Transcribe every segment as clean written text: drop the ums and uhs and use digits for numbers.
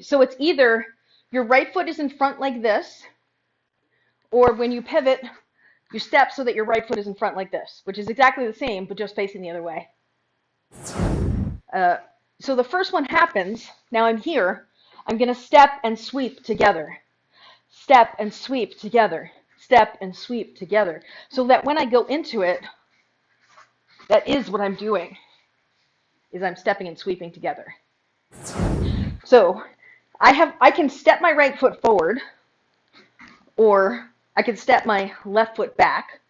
So it's either your right foot is in front like this, or when you pivot, you step so that your right foot is in front like this, which is exactly the same, but just facing the other way. So the first one happens, now I'm here, I'm going to step and sweep together. Step and sweep together. Step and sweep together. So that when I go into it, that is what I'm doing, is I'm stepping and sweeping together. So I can step my right foot forward, or I can step my left foot back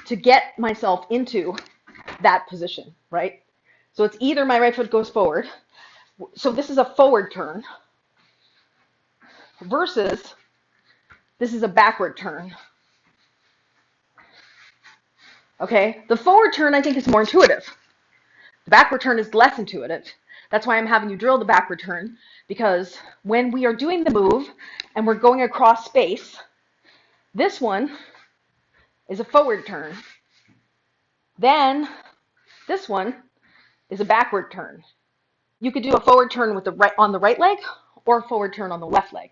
to get myself into that position, right? So it's either my right foot goes forward, so this is a forward turn, versus this is a backward turn. Okay, the forward turn I think is more intuitive. The backward turn is less intuitive. That's why I'm having you drill the backward turn, because when we are doing the move and we're going across space, this one is a forward turn. Then this one is a backward turn. You could do a forward turn with on the right leg, or a forward turn on the left leg.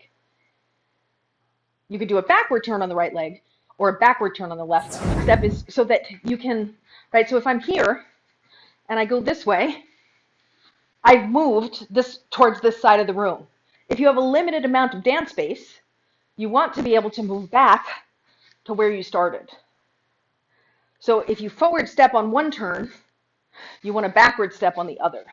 You could do a backward turn on the right leg, or a backward turn on the left leg. Step is so that you can, right? So if I'm here and I go this way, I've moved this towards this side of the room. If you have a limited amount of dance space, you want to be able to move back to where you started. So if you forward step on one turn, you want a backward step on the other.